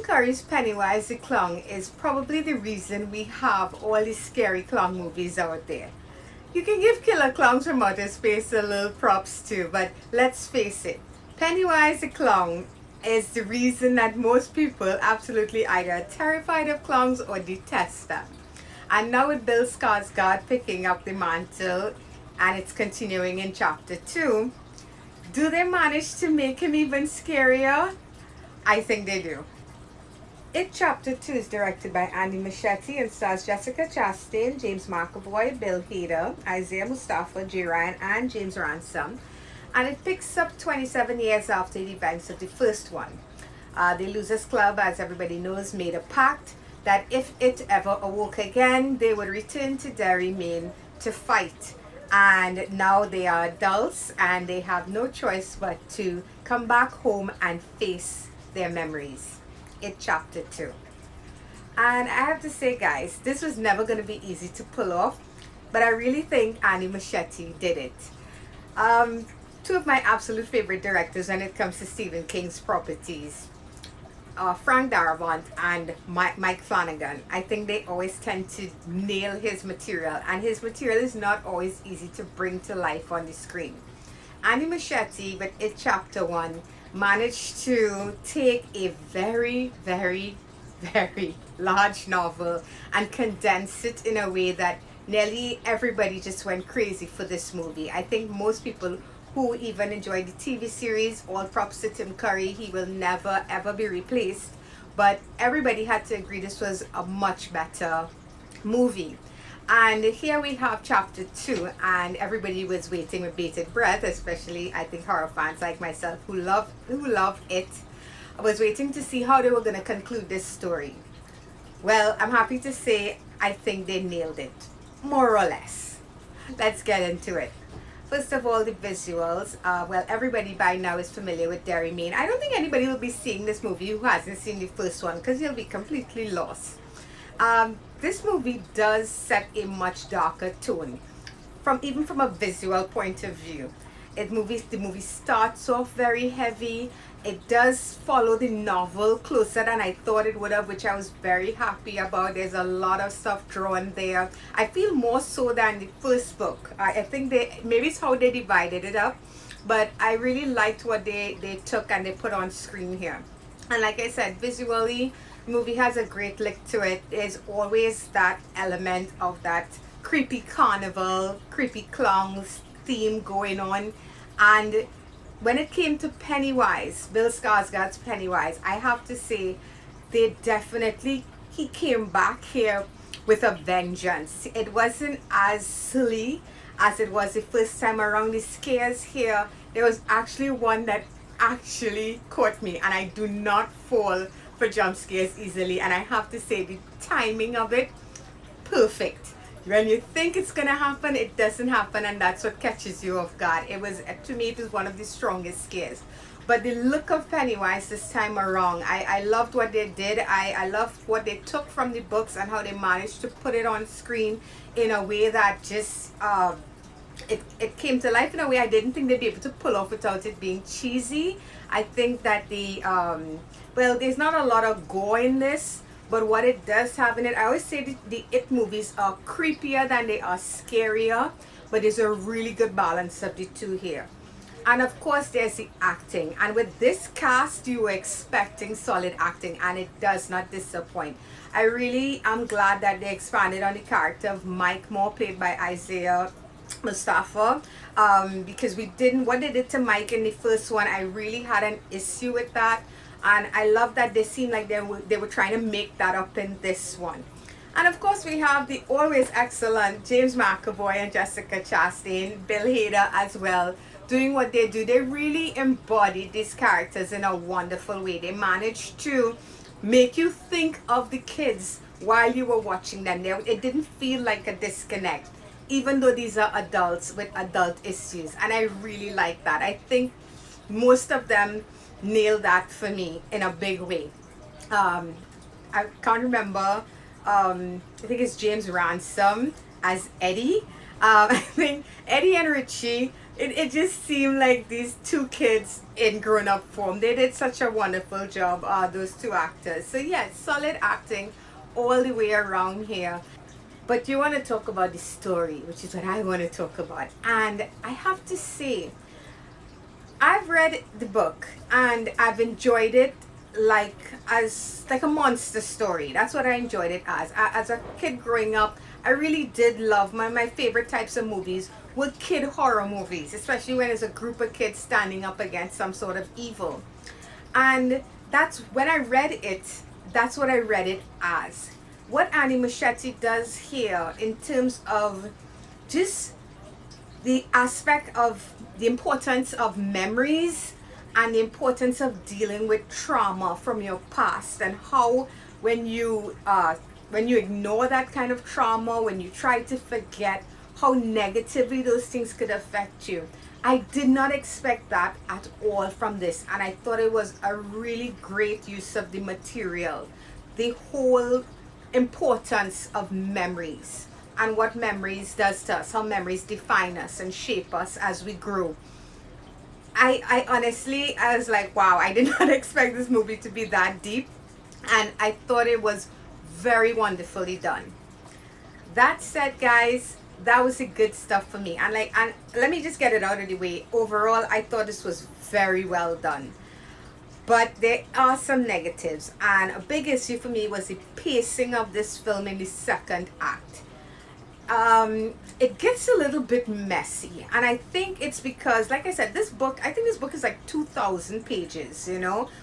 Curry's Pennywise the Clown is probably the reason we have all these scary clown movies out there. You can give Killer Clowns from Outer Space a little props too, but let's face it, Pennywise the Clown is the reason that most people absolutely either are terrified of clowns or detest them. And now with Bill Skarsgård picking up the mantle and it's continuing in chapter 2, do they manage to make him even scarier? I think they do. It Chapter 2 is directed by Andy Muschietti and stars Jessica Chastain, James McAvoy, Bill Hader, Isaiah Mustafa, Jay Ryan, and James Ransom. And it picks up 27 years after the events of the first one. The Losers Club, as everybody knows, made a pact that if it ever awoke again, they would return to Derry, Maine to fight. And now they are adults and they have no choice but to come back home and face their memories. It Chapter 2. And I have to say, guys, this was never going to be easy to pull off, but I really think Andy Muschietti did it. Two of my absolute favorite directors when it comes to Stephen King's properties, Frank Darabont and Mike Flanagan. I think they always tend to nail his material, and his material is not always easy to bring to life on the screen. Andy Muschietti, with It Chapter 1, managed to take a very, very, very large novel and condense it in a way that nearly everybody just went crazy for this movie. I think most people who even enjoyed the TV series, all props to Tim Curry, he will never ever be replaced. But everybody had to agree this was a much better movie. And here we have chapter 2, and everybody was waiting with bated breath, especially I think horror fans like myself who love it. I was waiting to see how they were going to conclude this story. Well, I'm happy to say I think they nailed it, more or less. Let's get into it. First of all, the visuals. Well, everybody by now is familiar with Derry, Maine. I don't think anybody will be seeing this movie who hasn't seen the first one, because you'll be completely lost. This movie does set a much darker tone, even from a visual point of view. The movie starts off very heavy. It does follow the novel closer than I thought it would have, which I was very happy about. There's a lot of stuff drawn there. I feel more so than the first book. I think maybe it's how they divided it up, but I really liked what they took and they put on screen here. And like I said, visually, the movie has a great look to it. There's always that element of that creepy carnival, creepy clowns theme going on. And when it came to Pennywise, Bill Skarsgård's Pennywise, I have to say, he came back here with a vengeance. It wasn't as silly as it was the first time around. The scares here, there was actually one that actually caught me, and I do not fall for jump scares easily, and I have to say the timing of it, perfect. When you think it's gonna happen, it doesn't happen, and that's what catches you off guard. To me, it was one of the strongest scares. But the look of Pennywise this time around, I loved what they did. I loved what they took from the books and how they managed to put it on screen in a way that just it came to life in a way I didn't think they'd be able to pull off without it being cheesy. I think that there's not a lot of gore in this, but what it does have in it, I always say the It movies are creepier than they are scarier, but there's a really good balance of the two here. And of course, there's the acting. And with this cast, you were expecting solid acting, and it does not disappoint. I really am glad that they expanded on the character of Mike Moore, played by Isaiah Mustafa, because what they did to Mike in the first one, I really had an issue with that. And I love that they seemed like they were trying to make that up in this one. And of course, we have the always excellent James McAvoy and Jessica Chastain, Bill Hader as well, doing what they do. They really embodied these characters in a wonderful way. They managed to make you think of the kids while you were watching them. It didn't feel like a disconnect, even though these are adults with adult issues. And I really like that. I think most of them nailed that for me in a big way. I can't remember, I think it's James Ransom as Eddie. I think Eddie and Richie, it just seemed like these two kids in grown up form. They did such a wonderful job, those two actors. So, yeah, solid acting all the way around here. But you want to talk about the story, which is what I want to talk about. And I have to say, I've read the book and I've enjoyed it like as like a monster story. That's what I enjoyed it as. As a kid growing up, I really did love my favorite types of movies were kid horror movies, especially when there's a group of kids standing up against some sort of evil. And that's when I read it, that's what I read it as. What Annie Muschietti does here in terms of just the aspect of the importance of memories and the importance of dealing with trauma from your past, and how when you ignore that kind of trauma, when you try to forget, how negatively those things could affect you. I did not expect that at all from this, and I thought it was a really great use of the material. The whole importance of memories and what memories does to us, how memories define us and shape us as we grow. I honestly, I was like, wow, I did not expect this movie to be that deep, and I thought it was very wonderfully done. That said, guys, that was the good stuff for me. And let me just get it out of the way. Overall, I thought this was very well done. But there are some negatives, and a big issue for me was the pacing of this film in the second act. It gets a little bit messy, and I think it's because, like I said, I think this book is like 2,000 pages,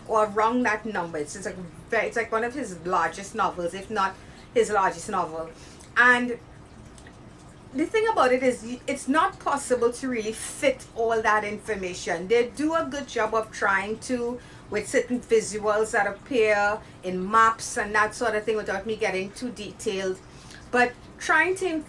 or around that number. It's like one of his largest novels, if not his largest novel. And the thing about it is, it's not possible to really fit all that information. They do a good job of trying to, with certain visuals that appear in maps and that sort of thing, without me getting too detailed. But trying to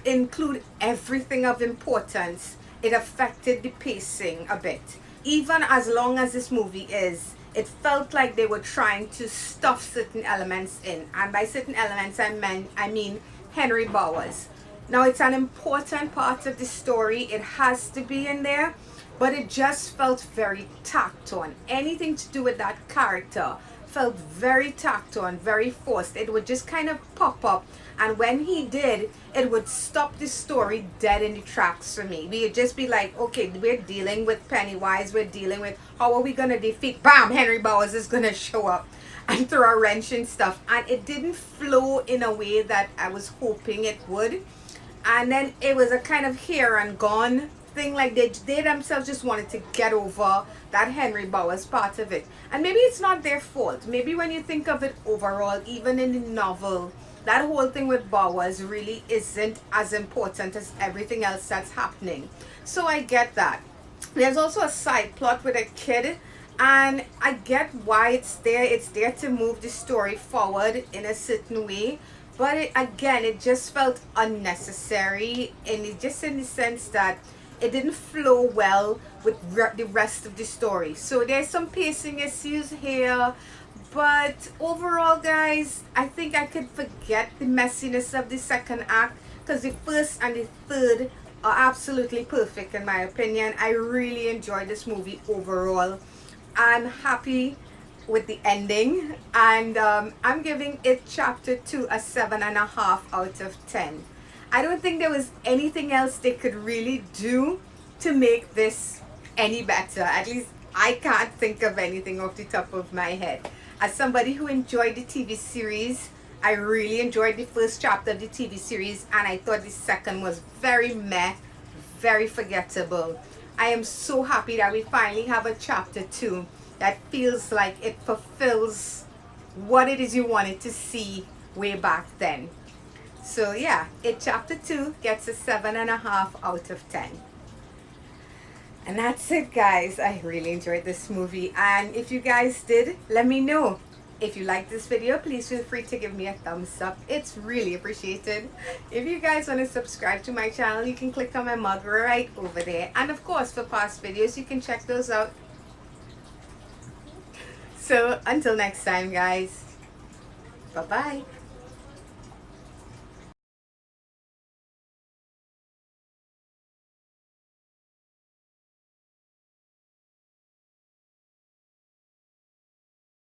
include everything of importance, it affected the pacing a bit. Even as long as this movie is, it felt like they were trying to stuff certain elements in. And by certain elements, I mean Henry Bowers. Now, it's an important part of the story. It has to be in there, but it just felt very tacked on. Anything to do with that character felt very tacked on, very forced. It would just kind of pop up, and when he did, it would stop the story dead in the tracks for me. We would just be like, okay, we're dealing with Pennywise, we're dealing with how are we gonna defeat, bam, Henry Bowers is gonna show up and throw a wrench and stuff. And it didn't flow in a way that I was hoping it would. And then it was a kind of here and gone thing, like they themselves just wanted to get over that Henry Bowers part of it. And maybe it's not their fault. Maybe when you think of it overall, even in the novel, that whole thing with Bowers really isn't as important as everything else that's happening. So I get that. There's also a side plot with a kid, and I get why it's there. It's there to move the story forward in a certain way. But it just felt unnecessary, in the sense that it didn't flow well with the rest of the story. So there's some pacing issues here. But overall, guys, I think I could forget the messiness of the second act, because the first and the third are absolutely perfect in my opinion. I really enjoyed this movie overall. I'm happy with the ending, and I'm giving it chapter 2 a 7.5 out of 10. I don't think there was anything else they could really do to make this any better. At least I can't think of anything off the top of my head. As somebody who enjoyed the TV series, I really enjoyed the first chapter of the TV series, and I thought the second was very meh, very forgettable. I am so happy that we finally have a chapter 2 that feels like it fulfills what it is you wanted to see way back then. So yeah, chapter 2 gets a 7.5 out of 10. And that's it, guys. I really enjoyed this movie, and if you guys did, let me know. If you like this video, please feel free to give me a thumbs up. It's really appreciated. If you guys want to subscribe to my channel, you can click on my mug right over there. And of course, for past videos, you can check those out. So until next time, guys. Bye-bye.